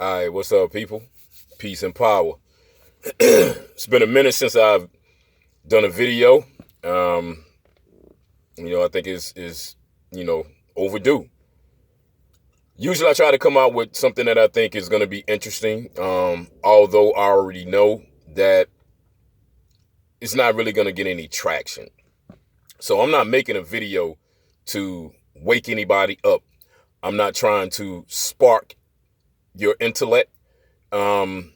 All right, what's up, people? Peace and power. It's been a minute since I've done a video. Um, I think it's overdue. Usually, I try to come out with something that I think is going to be interesting. Although I already know that it's not really going to get any traction. So I'm not making a video to wake anybody up. I'm not trying to spark your intellect. I'm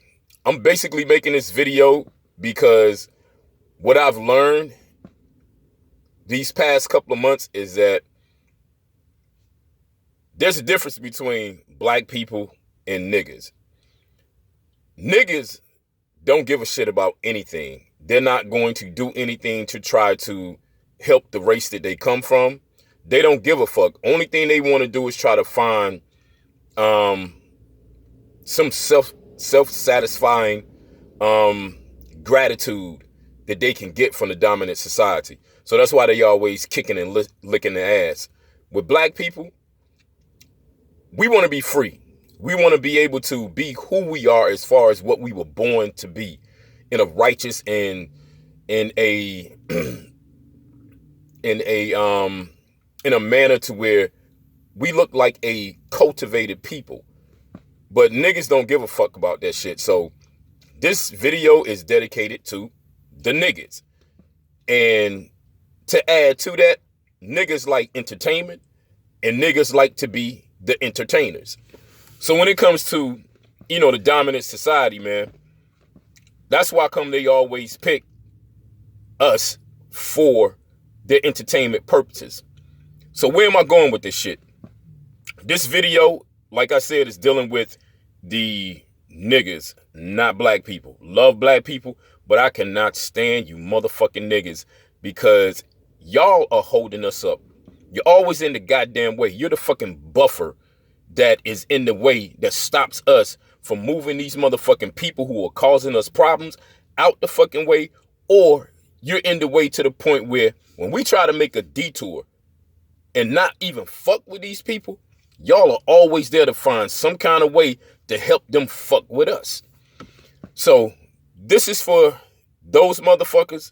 basically making this video because what I've learned these past couple of months is that there's a difference between black people and niggas. Niggas don't give a shit about anything. They're not going to do anything to try to help the race that they come from. They don't give a fuck. Only thing they want to do is try to find some self-satisfying gratitude that they can get from the dominant society. So that's why they always kicking and licking their ass. With black people, we want to be free. We want to be able to be who we are as far as what we were born to be, in a righteous and in a in a manner to where we look like a cultivated people. But niggas don't give a fuck about that shit. So this video is dedicated to the niggas. And to add to that, niggas like entertainment and niggas like to be the entertainers. So when it comes to, the dominant society, man, that's why come they always pick us for their entertainment purposes. So where am I going with this shit? This video, like I said, is dealing with the niggas, not black people. Love black people, but I cannot stand you motherfucking niggas because y'all are holding us up. You're always in the goddamn way. You're the fucking buffer that is in the way that stops us from moving these motherfucking people who are causing us problems out the fucking way, or you're in the way to the point where when we try to make a detour and not even fuck with these people, y'all are always there to find some kind of way to help them fuck with us. So this is for those motherfuckers,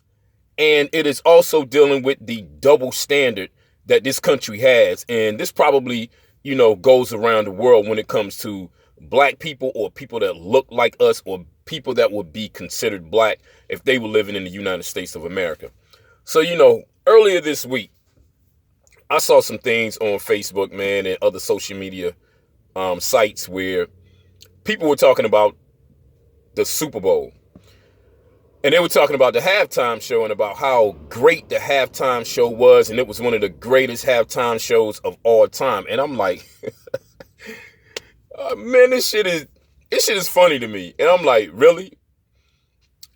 and it is also dealing with the double standard that this country has. And this probably, goes around the world when it comes to black people or people that look like us or people that would be considered black if they were living in the United States of America. So, earlier this week, I saw some things on Facebook, man, and other social media sites where people were talking about the Super Bowl. And they were talking about the halftime show and about how great the halftime show was. And it was one of the greatest halftime shows of all time. And I'm like, man, this shit is funny to me. And I'm like, really?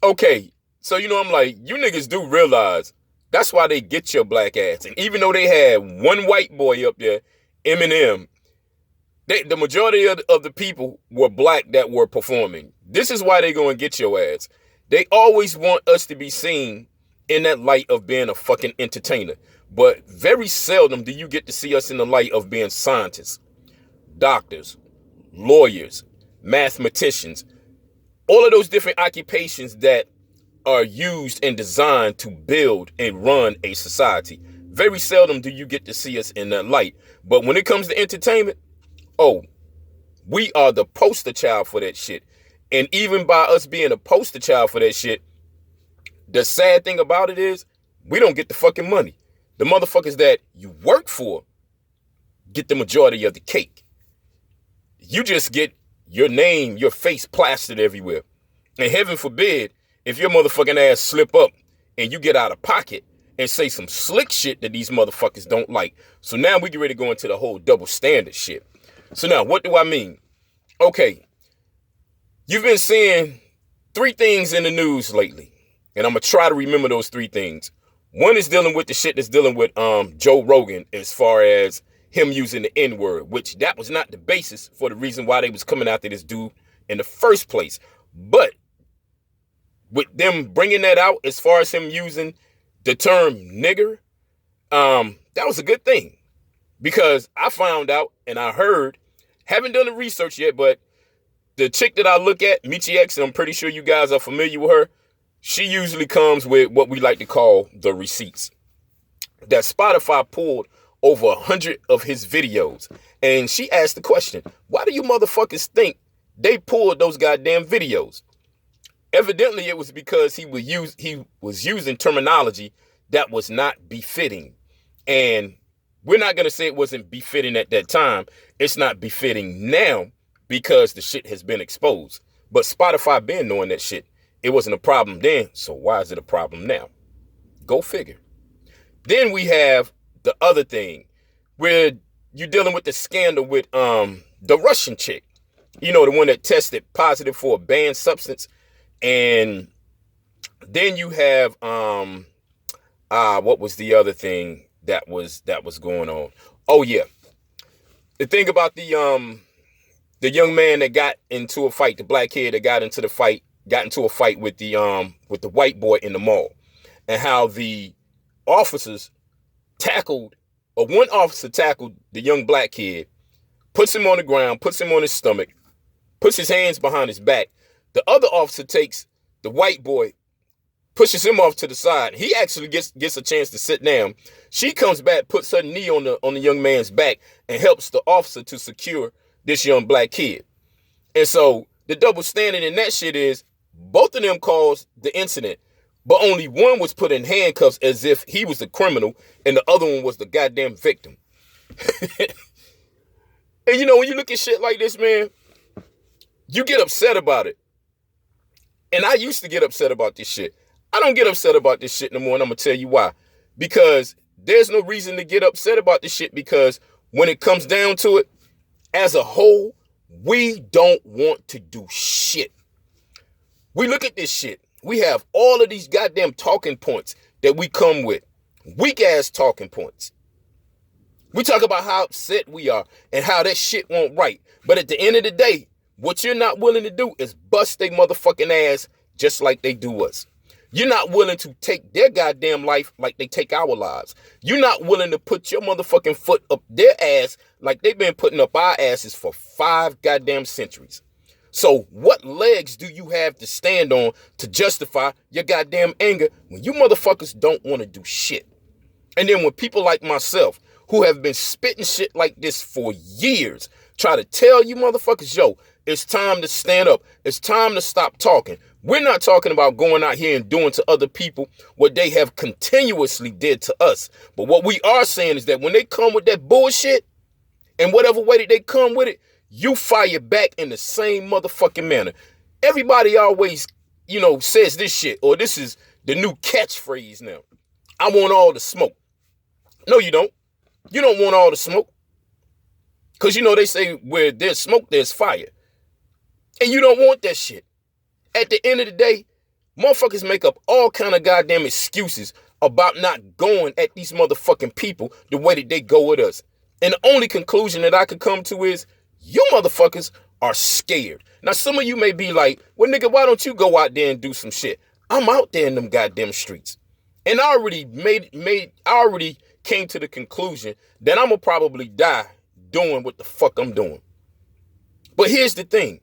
Okay. So, I'm like, you niggas do realize that's why they get your black ass. And even though they had one white boy up there, Eminem, the majority of the people were black that were performing. This is why they go and get your ass. They always want us to be seen in that light of being a fucking entertainer. But very seldom do you get to see us in the light of being scientists, doctors, lawyers, mathematicians, all of those different occupations that are used and designed to build and run a society. Very seldom do you get to see us in that light. But when it comes to entertainment, we are the poster child for that shit. And even by us being a poster child for that shit, the sad thing about it is we don't get the fucking money. The motherfuckers that you work for get the majority of the cake. You just get your name, your face plastered everywhere. And heaven forbid, if your motherfucking ass slip up and you get out of pocket and say some slick shit that these motherfuckers don't like. So now we get ready to go into the whole double standard shit. So now, what do I mean? Okay. You've been seeing three things in the news lately, and I'm going to try to remember those three things. One is dealing with the shit that's dealing with Joe Rogan as far as him using the N-word, which that was not the basis for the reason why they was coming after this dude in the first place. But with them bringing that out as far as him using the term nigger, that was a good thing. Because I found out and I heard, haven't done the research yet, but the chick that I look at, Michi X, and I'm pretty sure you guys are familiar with her, she usually comes with what we like to call the receipts. That Spotify pulled over 100 of his videos. And she asked the question, why do you motherfuckers think they pulled those goddamn videos? Evidently, it was because he was using terminology that was not befitting. And we're not going to say it wasn't befitting at that time. It's not befitting now because the shit has been exposed. But Spotify been knowing that shit. It wasn't a problem then, so why is it a problem now? Go figure. Then we have the other thing where you're dealing with the scandal with the Russian chick. You know, the one that tested positive for a banned substance. And then you have what was the other thing that was going on? Oh yeah. The thing about the young man that got into a fight, the black kid that got into a fight with the white boy in the mall, and how the officers one officer tackled the young black kid, puts him on the ground, puts him on his stomach, puts his hands behind his back. The other officer takes the white boy, pushes him off to the side. He actually gets a chance to sit down. She comes back, puts her knee on the young man's back, and helps the officer to secure this young black kid. And so the double standard in that shit is both of them caused the incident, but only one was put in handcuffs as if he was the criminal, and the other one was the goddamn victim. And you know, when you look at shit like this, man, you get upset about it. And I used to get upset about this shit. I don't get upset about this shit no more, and I'm going to tell you why. Because there's no reason to get upset about this shit, because when it comes down to it, as a whole, we don't want to do shit. We look at this shit. We have all of these goddamn talking points that we come with. Weak-ass talking points. We talk about how upset we are and how that shit won't right. But at the end of the day, what you're not willing to do is bust their motherfucking ass just like they do us. You're not willing to take their goddamn life like they take our lives. You're not willing to put your motherfucking foot up their ass like they've been putting up our asses for 5 goddamn centuries. So what legs do you have to stand on to justify your goddamn anger when you motherfuckers don't want to do shit? And then when people like myself, who have been spitting shit like this for years, try to tell you motherfuckers, yo, it's time to stand up. It's time to stop talking. We're not talking about going out here and doing to other people what they have continuously did to us. But what we are saying is that when they come with that bullshit, and whatever way that they come with it, you fire back in the same motherfucking manner. Everybody always, says this shit, or this is the new catchphrase now. I want all the smoke. No, you don't. You don't want all the smoke. Because, they say where there's smoke, there's fire. And you don't want that shit. At the end of the day, motherfuckers make up all kind of goddamn excuses about not going at these motherfucking people the way that they go with us. And the only conclusion that I could come to is, you motherfuckers are scared. Now, some of you may be like, well, nigga, why don't you go out there and do some shit? I'm out there in them goddamn streets. And I already came to the conclusion that I'm going to probably die doing what the fuck I'm doing. But here's the thing.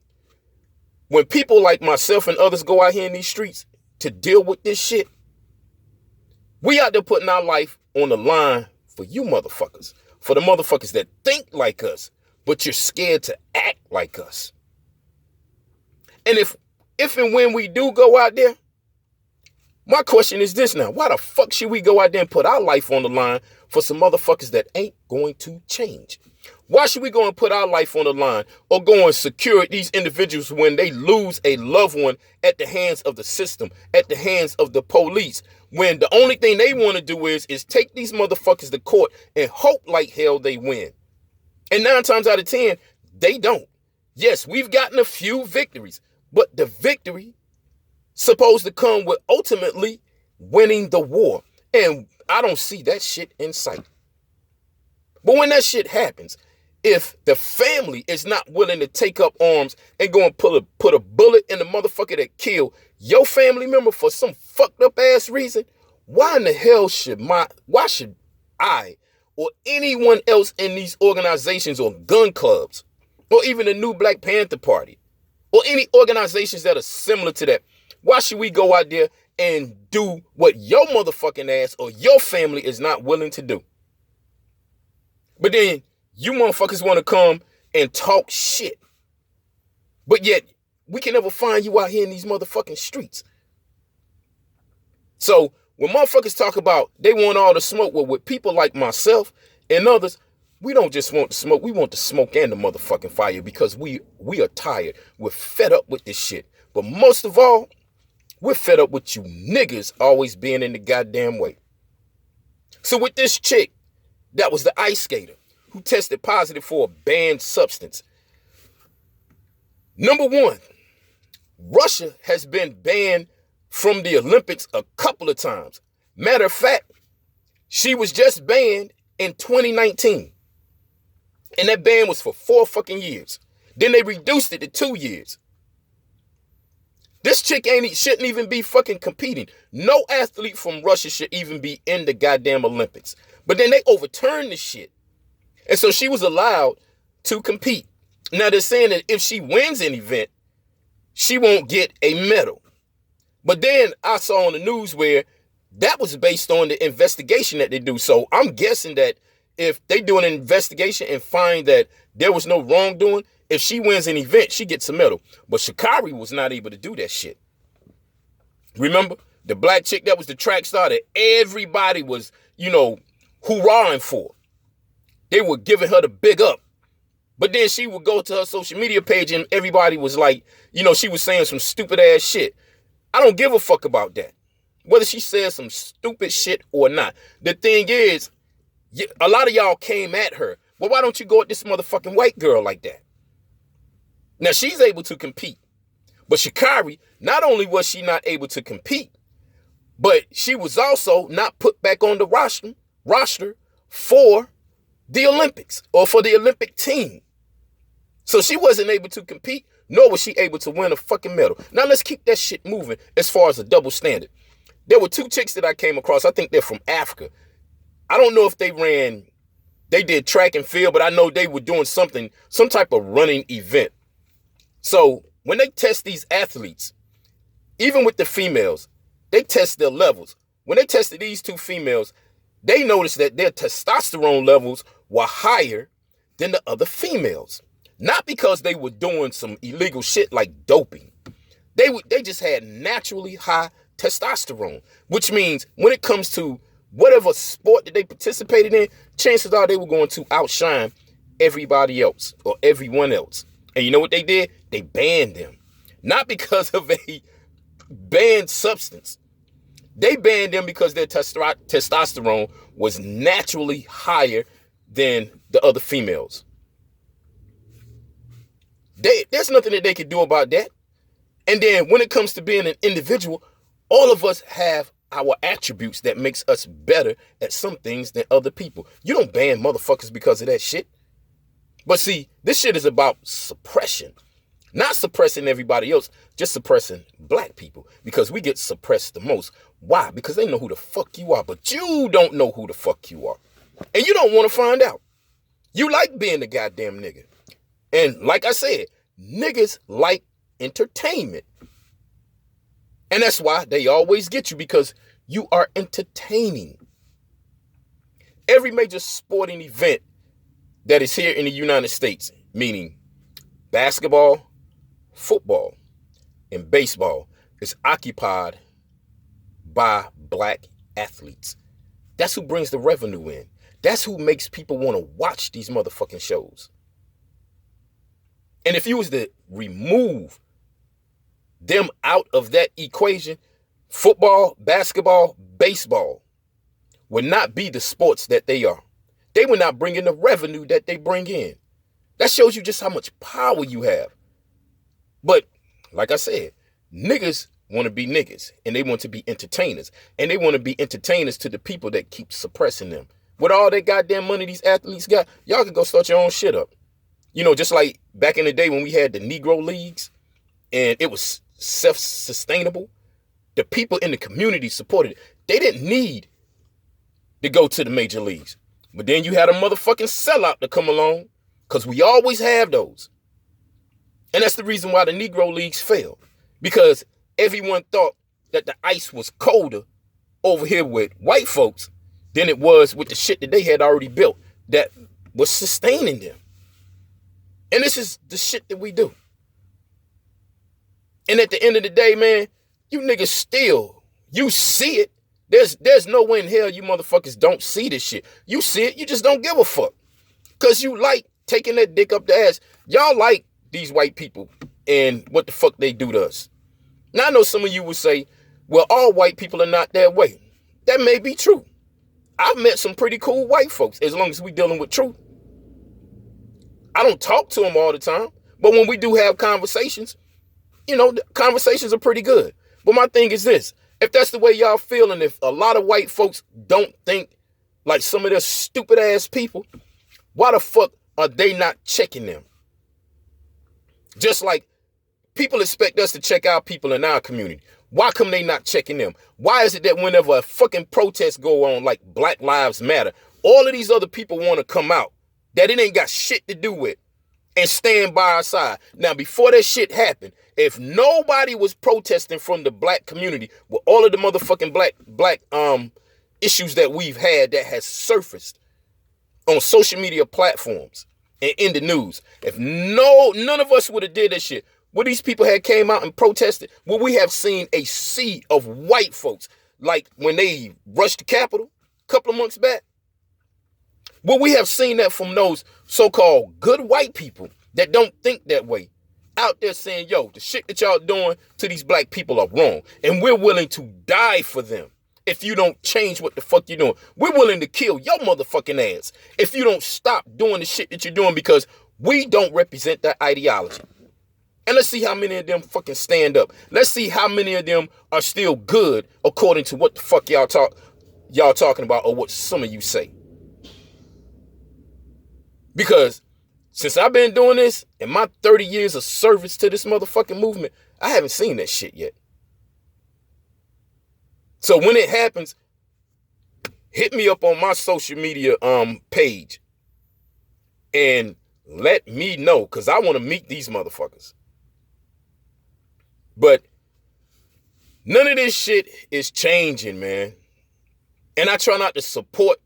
When people like myself and others go out here in these streets to deal with this shit, we out there putting our life on the line for you motherfuckers. For the motherfuckers that think like us, but you're scared to act like us. And if and when we do go out there, my question is this now. Why the fuck should we go out there and put our life on the line for some motherfuckers that ain't going to change? Why should we go and put our life on the line or go and secure these individuals when they lose a loved one at the hands of the system, at the hands of the police, when the only thing they want to do is take these motherfuckers to court and hope like hell they win? And 9 times out of 10, they don't. Yes, we've gotten a few victories, but the victory supposed to come with ultimately winning the war. And I don't see that shit in sight. But when that shit happens, if the family is not willing to take up arms and go and put a bullet in the motherfucker that killed your family member for some fucked up ass reason, why in the hell should I or anyone else in these organizations or gun clubs or even the new Black Panther Party or any organizations that are similar to that. Why should we go out there and do what your motherfucking ass or your family is not willing to do? But then you motherfuckers want to come and talk shit. But yet, we can never find you out here in these motherfucking streets. So, when motherfuckers talk about they want all the smoke, well, with people like myself and others, we don't just want the smoke. We want the smoke and the motherfucking fire because we are tired. We're fed up with this shit. But most of all, we're fed up with you niggas always being in the goddamn way. So with this chick, that was the ice skater who tested positive for a banned substance. Number one, Russia has been banned from the Olympics a couple of times. Matter of fact, she was just banned in 2019. And that ban was for 4 fucking years. Then they reduced it to 2 years. This chick shouldn't even be fucking competing. No athlete from Russia should even be in the goddamn Olympics. But then they overturned the shit. And so she was allowed to compete. Now they're saying that if she wins an event, she won't get a medal. But then I saw on the news where that was based on the investigation that they do. So I'm guessing that if they do an investigation and find that there was no wrongdoing, if she wins an event, she gets a medal. But Sha'Carri was not able to do that shit. Remember? The black chick that was the track star that everybody was, hoorahing for. They were giving her the big up. But then she would go to her social media page and everybody was like, she was saying some stupid ass shit. I don't give a fuck about that. Whether she says some stupid shit or not. The thing is, a lot of y'all came at her. Well, why don't you go at this motherfucking white girl like that? Now, she's able to compete. But Sha'Carri, not only was she not able to compete, but she was also not put back on the roster for the Olympics or for the Olympic team. So she wasn't able to compete, nor was she able to win a fucking medal. Now, let's keep that shit moving as far as a double standard. There were 2 chicks that I came across. I think they're from Africa. I don't know if they did track and field, but I know they were doing some type of running event. So when they test these athletes, even with the females, they test their levels. When they tested these 2 females, they noticed that their testosterone levels were higher than the other females. Not because they were doing some illegal shit like doping. They just had naturally high testosterone, which means when it comes to whatever sport that they participated in, chances are they were going to outshine everybody else or everyone else. And you know what they did? They banned them. Not because of a banned substance. They banned them because their testosterone was naturally higher than the other females. There's nothing that they could do about that. And then when it comes to being an individual, all of us have our attributes that makes us better at some things than other people. You don't ban motherfuckers because of that shit. But see, this shit is about suppression. Not suppressing everybody else, just suppressing black people. Because we get suppressed the most. Why? Because they know who the fuck you are, but you don't know who the fuck you are. And you don't want to find out. You like being the goddamn nigga. And like I said, niggas like entertainment. And that's why they always get you, because you are entertaining. Every major sporting event that is here in the United States, meaning basketball, football, and baseball, is occupied by black athletes. That's who brings the revenue in. That's who makes people want to watch these motherfucking shows. And if you was to remove them out of that equation, football, basketball, baseball would not be the sports that they are. They would not bring in the revenue that they bring in. That shows you just how much power you have. But like I said, niggas want to be niggas, and they want to be entertainers, and they want to be entertainers to the people that keep suppressing them. With all that goddamn money these athletes got, y'all can go start your own shit up. Just like back in the day when we had the Negro Leagues and it was self-sustainable, the people in the community supported it. They didn't need to go to the major leagues. But then you had a motherfucking sellout to come along, because we always have those. And that's the reason why the Negro Leagues failed. Because everyone thought that the ice was colder over here with white folks than it was with the shit that they had already built that was sustaining them. And this is the shit that we do. And at the end of the day, man, you niggas still, you see it. There's no way in hell you motherfuckers don't see this shit. You see it, you just don't give a fuck. Because you like taking that dick up the ass. Y'all like these white people and what the fuck they do to us. Now, I know some of you will say, well, all white people are not that way. That may be true. I've met some pretty cool white folks, as long as we dealing with truth. I don't talk to them all the time, but when we do have conversations, you know, the conversations are pretty good. But my thing is this, if that's the way y'all feel, and if a lot of white folks don't think like some of their stupid ass people, why the fuck are they not checking them? Just like people expect us to check our people in our community. Why come they not checking them? Why is it that whenever a fucking protest go on like Black Lives Matter, all of these other people want to come out that it ain't got shit to do with and stand by our side? Now, before that shit happened, if nobody was protesting from the black community with all of the motherfucking black issues that we've had that has surfaced on social media platforms and in the news, if none of us would have did that shit, would these people had came out and protested, would we have seen a sea of white folks like when they rushed the Capitol a couple of months back? Would we have seen that from those so-called good white people that don't think that way out there saying, yo, the shit that y'all doing to these black people are wrong, and we're willing to die for them if you don't change what the fuck you're doing. We're willing to kill your motherfucking ass if you don't stop doing the shit that you're doing, because we don't represent that ideology. And let's see how many of them fucking stand up. Let's see how many of them are still good according to what the fuck y'all talking about, or what some of you say. Because since I've been doing this, in my 30 years of service to this motherfucking movement, I haven't seen that shit yet. So when it happens, hit me up on my social media page and let me know, because I want to meet these motherfuckers. But none of this shit is changing, man. And I try not to support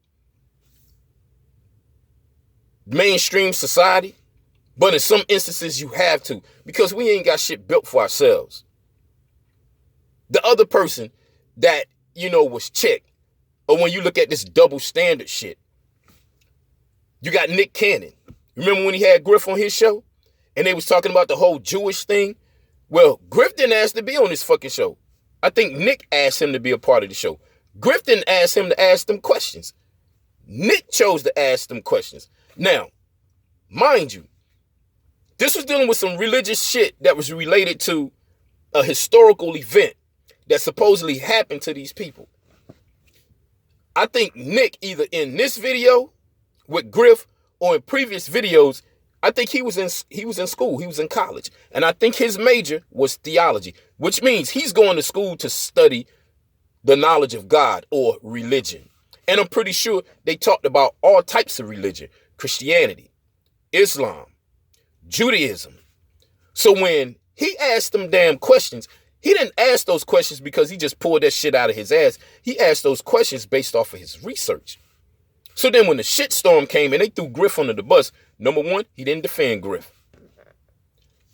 mainstream society, but in some instances you have to, because we ain't got shit built for ourselves. The other person that, you know, was checked, or when you look at this double standard shit, you got Nick Cannon. Remember when he had Griff on his show and they was talking about the whole Jewish thing? Well, Griff didn't ask to be on this fucking show. I think Nick asked him to be a part of the show. Griff didn't ask him to ask them questions. Nick chose to ask them questions. Now, mind you, this was dealing with some religious shit that was related to a historical event that supposedly happened to these people. I think Nick, either in this video with Griff or in previous videos, I think he was in school, he was in college. And I think his major was theology, which means he's going to school to study the knowledge of God or religion. And I'm pretty sure they talked about all types of religion: Christianity, Islam, Judaism. So when he asked them damn questions, he didn't ask those questions because he just pulled that shit out of his ass. He asked those questions based off of his research. So then when the shitstorm came and they threw Griff under the bus, number one, he didn't defend Griff.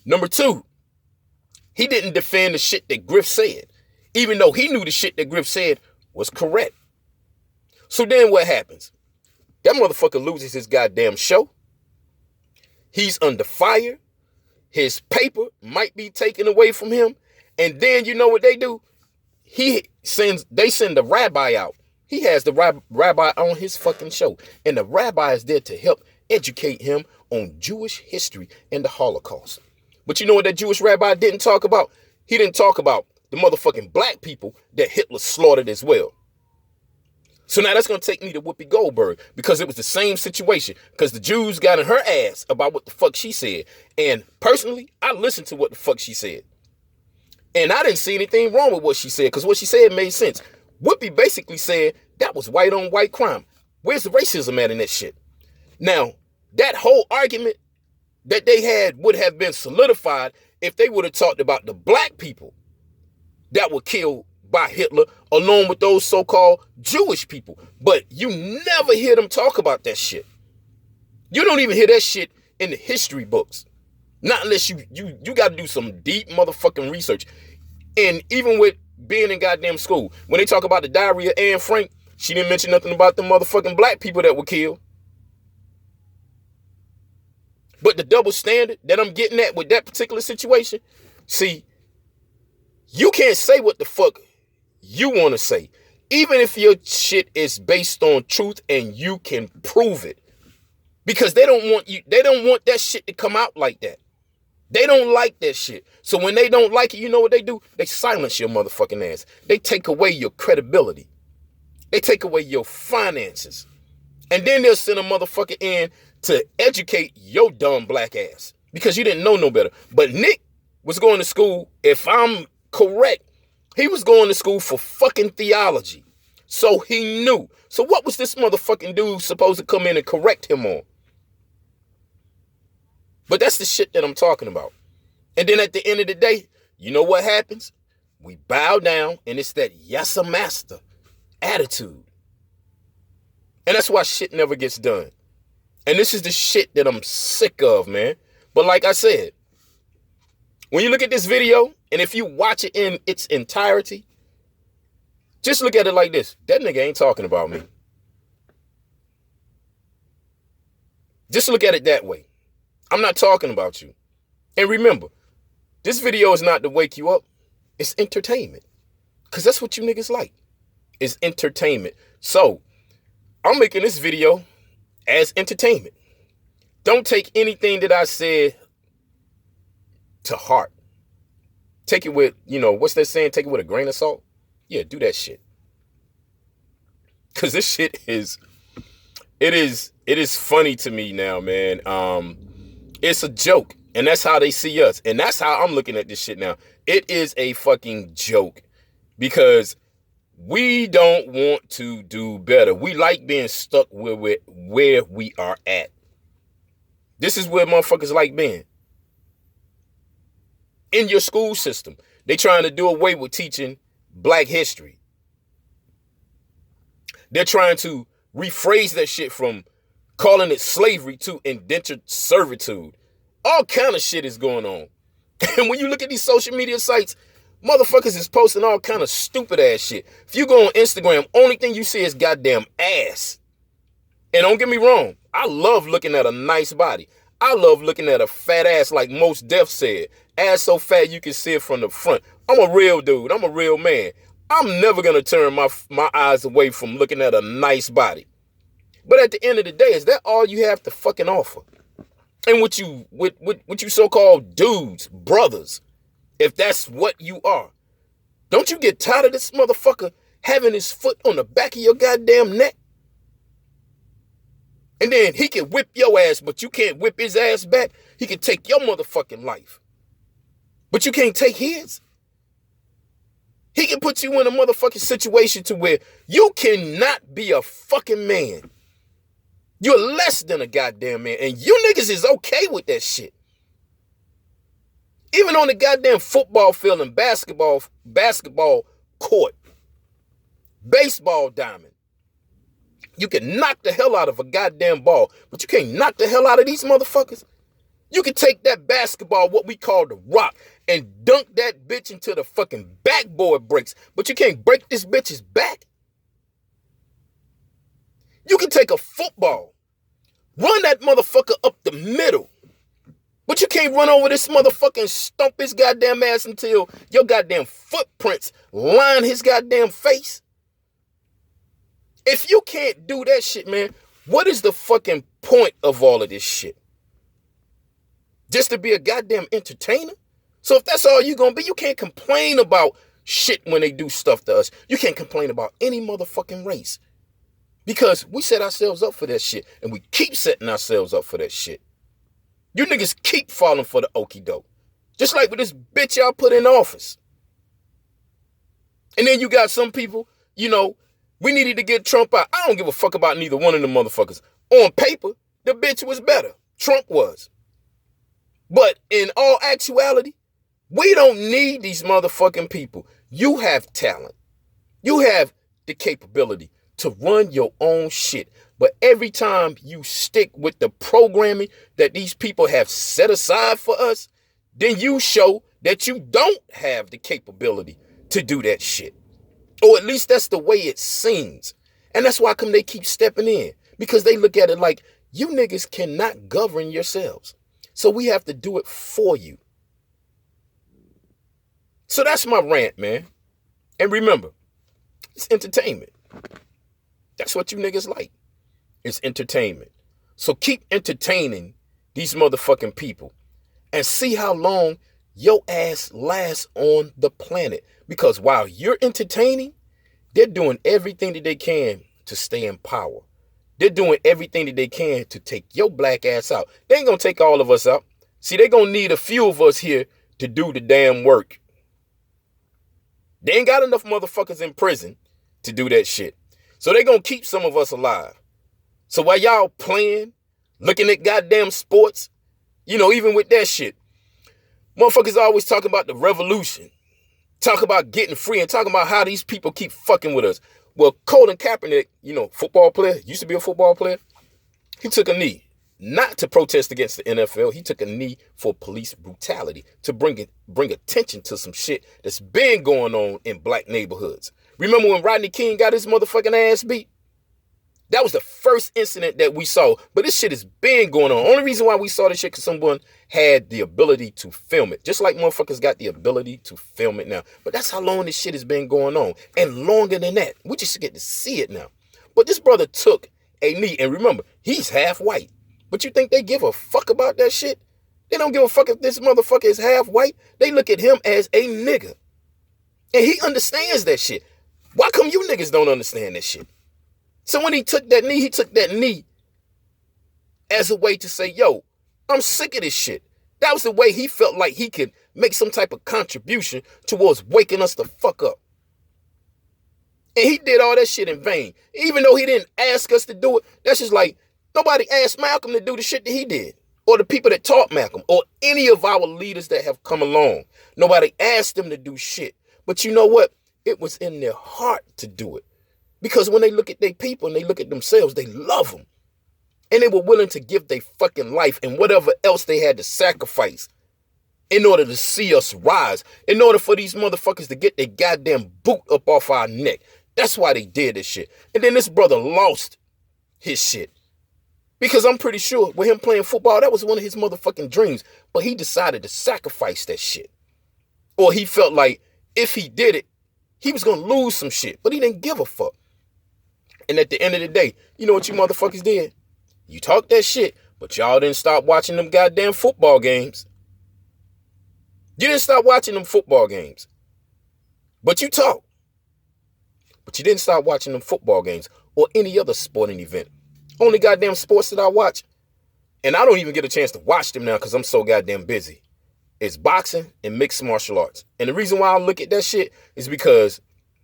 Number two, he didn't defend the shit that Griff said, even though he knew the shit that Griff said was correct. So then what happens? That motherfucker loses his goddamn show. He's under fire. His paper might be taken away from him. And then you know what they do? They send the rabbi out. He has the rabbi on his fucking show. And the rabbi is there to help educate him on Jewish history and the Holocaust. But you know what that Jewish rabbi didn't talk about? He didn't talk about the motherfucking black people that Hitler slaughtered as well. So now that's going to take me to Whoopi Goldberg, because it was the same situation, because the Jews got in her ass about what the fuck she said. And personally, I listened to what the fuck she said. And I didn't see anything wrong with what she said, because what she said made sense. Whoopi basically said that was white on white crime. Where's the racism at in that shit? Now, that whole argument that they had would have been solidified if they would have talked about the black people that were killed by Hitler, along with those so-called Jewish people. But you never hear them talk about that shit. You don't even hear that shit in the history books. Not unless you got to do some deep motherfucking research. And even with being in goddamn school, when they talk about the diary of Anne Frank, she didn't mention nothing about the motherfucking black people that were killed. But the double standard that I'm getting at with that particular situation, see, you can't say what the fuck you want to say, even if your shit is based on truth and you can prove it, because they don't want that shit to come out like that. They don't like that shit. So when they don't like it, you know what they do? They silence your motherfucking ass. They take away your credibility. They take away your finances. And then they'll send a motherfucker in to educate your dumb black ass because you didn't know no better. But Nick was going to school, if I'm correct, he was going to school for fucking theology. So he knew. So what was this motherfucking dude supposed to come in and correct him on? But that's the shit that I'm talking about. And then at the end of the day, you know what happens? We bow down, and it's that yes, master attitude. And that's why shit never gets done. And this is the shit that I'm sick of, man. But like I said, when you look at this video, and if you watch it in its entirety, just look at it like this. That nigga ain't talking about me. Just look at it that way. I'm not talking about you. And remember, this video is not to wake you up. It's entertainment. Because that's what you niggas like. It's entertainment. So, I'm making this video as entertainment. Don't take anything that I said to heart. Take it with, what's that saying? Take it with a grain of salt. Yeah, do that shit. Because this shit is funny to me now, man. It's a joke. And that's how they see us. And that's how I'm looking at this shit now. It is a fucking joke. Because we don't want to do better. We like being stuck where we are at. This is where motherfuckers like being. In your school system. They trying to do away with teaching black history. They're trying to rephrase that shit from calling it slavery to indentured servitude. All kind of shit is going on. And when you look at these social media sites, motherfuckers is posting all kind of stupid ass shit. If you go on Instagram, only thing you see is goddamn ass. And don't get me wrong, I love looking at a nice body. I love looking at a fat ass like Mos Def said. Ass so fat you can see it from the front. I'm a real dude. I'm a real man. I'm never going to turn my eyes away from looking at a nice body. But at the end of the day, is that all you have to fucking offer? And what you so-called dudes, brothers, if that's what you are, don't you get tired of this motherfucker having his foot on the back of your goddamn neck? And then he can whip your ass, but you can't whip his ass back. He can take your motherfucking life, but you can't take his. He can put you in a motherfucking situation to where you cannot be a fucking man. You're less than a goddamn man. And you niggas is okay with that shit. Even on the goddamn football field and basketball court, baseball diamond, you can knock the hell out of a goddamn ball, but you can't knock the hell out of these motherfuckers. You can take that basketball, what we call the rock, and dunk that bitch into the fucking backboard breaks, but you can't break this bitch's back. You can take a football, run that motherfucker up the middle, but you can't run over this motherfucker and stomp his goddamn ass until your goddamn footprints line his goddamn face. If you can't do that shit, man, what is the fucking point of all of this shit? Just to be a goddamn entertainer? So if that's all you're gonna be, you can't complain about shit when they do stuff to us. You can't complain about any motherfucking race. Because we set ourselves up for that shit. And we keep setting ourselves up for that shit. You niggas keep falling for the okie doke. Just like with this bitch y'all put in office. And then you got some people, we needed to get Trump out. I don't give a fuck about neither one of them motherfuckers. On paper, the bitch was better. Trump was. But in all actuality, we don't need these motherfucking people. You have talent. You have the capability to run your own shit. But every time you stick with the programming that these people have set aside for us, then you show that you don't have the capability to do that shit. Or at least that's the way it seems. And that's why come they keep stepping in. Because they look at it like, you niggas cannot govern yourselves. So we have to do it for you. So that's my rant, man. And remember, it's entertainment. That's what you niggas like. It's entertainment. So keep entertaining these motherfucking people and see how long your ass lasts on the planet. Because while you're entertaining, they're doing everything that they can to stay in power. They're doing everything that they can to take your black ass out. They ain't gonna take all of us out. See, they're gonna need a few of us here to do the damn work. They ain't got enough motherfuckers in prison to do that shit. So they're gonna keep some of us alive. So while y'all playing, looking at goddamn sports, even with that shit, motherfuckers always talking about the revolution, talk about getting free, and talking about how these people keep fucking with us. Well, Colin Kaepernick, football player, used to be a football player, he took a knee, not to protest against the NFL. He took a knee for police brutality, to bring attention to some shit that's been going on in black neighborhoods. Remember when Rodney King got his motherfucking ass beat? That was the first incident that we saw. But this shit has been going on. Only reason why we saw this shit because someone had the ability to film it. Just like motherfuckers got the ability to film it now. But that's how long this shit has been going on. And longer than that. We just get to see it now. But this brother took a knee. And remember, he's half white. But you think they give a fuck about that shit? They don't give a fuck if this motherfucker is half white. They look at him as a nigga. And he understands that shit. Why come you niggas don't understand that shit? So when he took that knee as a way to say, yo, I'm sick of this shit. That was the way he felt like he could make some type of contribution towards waking us the fuck up. And he did all that shit in vain. Even though he didn't ask us to do it, that's just like nobody asked Malcolm to do the shit that he did. Or the people that taught Malcolm. Or any of our leaders that have come along. Nobody asked them to do shit. But you know what? It was in their heart to do it. Because when they look at their people and they look at themselves, they love them. And they were willing to give their fucking life and whatever else they had to sacrifice in order to see us rise. In order for these motherfuckers to get their goddamn boot up off our neck. That's why they did this shit. And then this brother lost his shit. Because I'm pretty sure with him playing football, that was one of his motherfucking dreams. But he decided to sacrifice that shit. Or he felt like if he did it, he was going to lose some shit. But he didn't give a fuck. And at the end of the day, you know what you motherfuckers did? You talked that shit, but y'all didn't stop watching them goddamn football games. You didn't stop watching them football games. But you talk. But you didn't stop watching them football games or any other sporting event. Only goddamn sports that I watch, and I don't even get a chance to watch them now because I'm so goddamn busy, it's boxing and mixed martial arts. And the reason why I look at that shit is because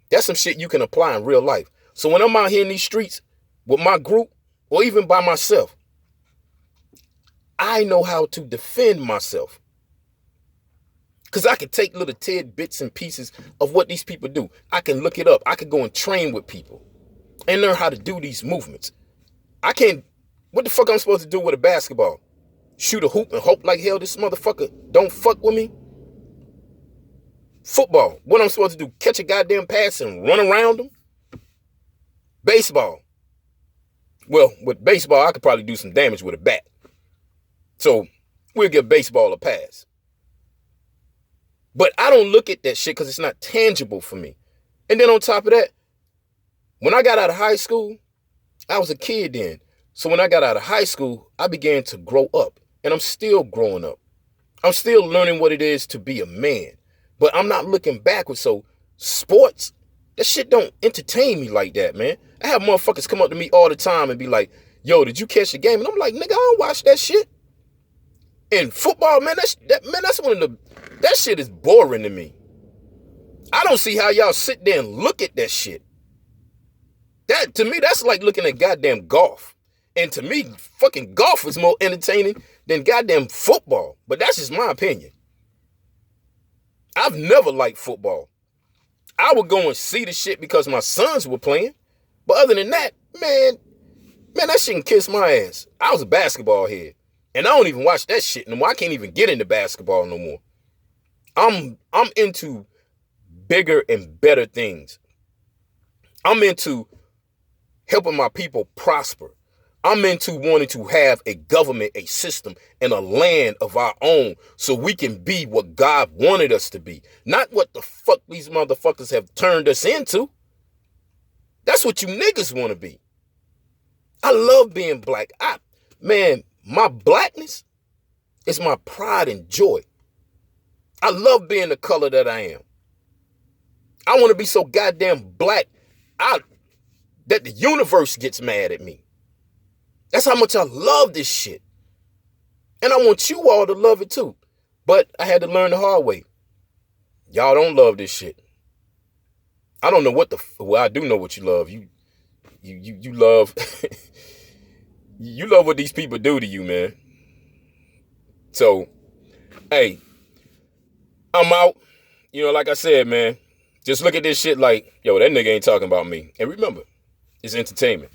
that's some shit you can apply in real life. So when I'm out here in these streets with my group or even by myself, I know how to defend myself. Because I can take little tidbits and pieces of what these people do. I can look it up. I can go and train with people and learn how to do these movements. I can't, what the fuck I'm supposed to do with a basketball? Shoot a hoop and hope like hell this motherfucker don't fuck with me? Football, what I'm supposed to do? Catch a goddamn pass and run around them? Baseball. Well, with baseball, I could probably do some damage with a bat. So we'll give baseball a pass. But I don't look at that shit because it's not tangible for me. And then on top of that, when I got out of high school, I was a kid then. So when I got out of high school, I began to grow up. And I'm still growing up. I'm still learning what it is to be a man. But I'm not looking backwards. So sports, that shit don't entertain me like that, man. I have motherfuckers come up to me all the time and be like, yo, did you catch the game? And I'm like, nigga, I don't watch that shit. And football, man, that's one of the, that shit is boring to me. I don't see how y'all sit there and look at that shit. That, to me, that's like looking at goddamn golf. And to me, fucking golf is more entertaining than goddamn football. But that's just my opinion. I've never liked football. I would go and see the shit because my sons were playing. But other than that, man, that shit can kiss my ass. I was a basketball head. And I don't even watch that shit no more. I can't even get into basketball no more. I'm into bigger and better things. I'm into helping my people prosper. I'm into wanting to have a government, a system, and a land of our own so we can be what God wanted us to be. Not what the fuck these motherfuckers have turned us into. That's what you niggas want to be. I love being black. Man, my blackness is my pride and joy. I love being the color that I am. I want to be so goddamn black that the universe gets mad at me. That's how much I love this shit. And I want you all to love it too. But I had to learn the hard way. Y'all don't love this shit. I don't know well, I do know what you love. You love you love what these people do to you, man. So, hey, I'm out. You know, like I said, man, just look at this shit like, yo, that nigga ain't talking about me. And remember, it's entertainment.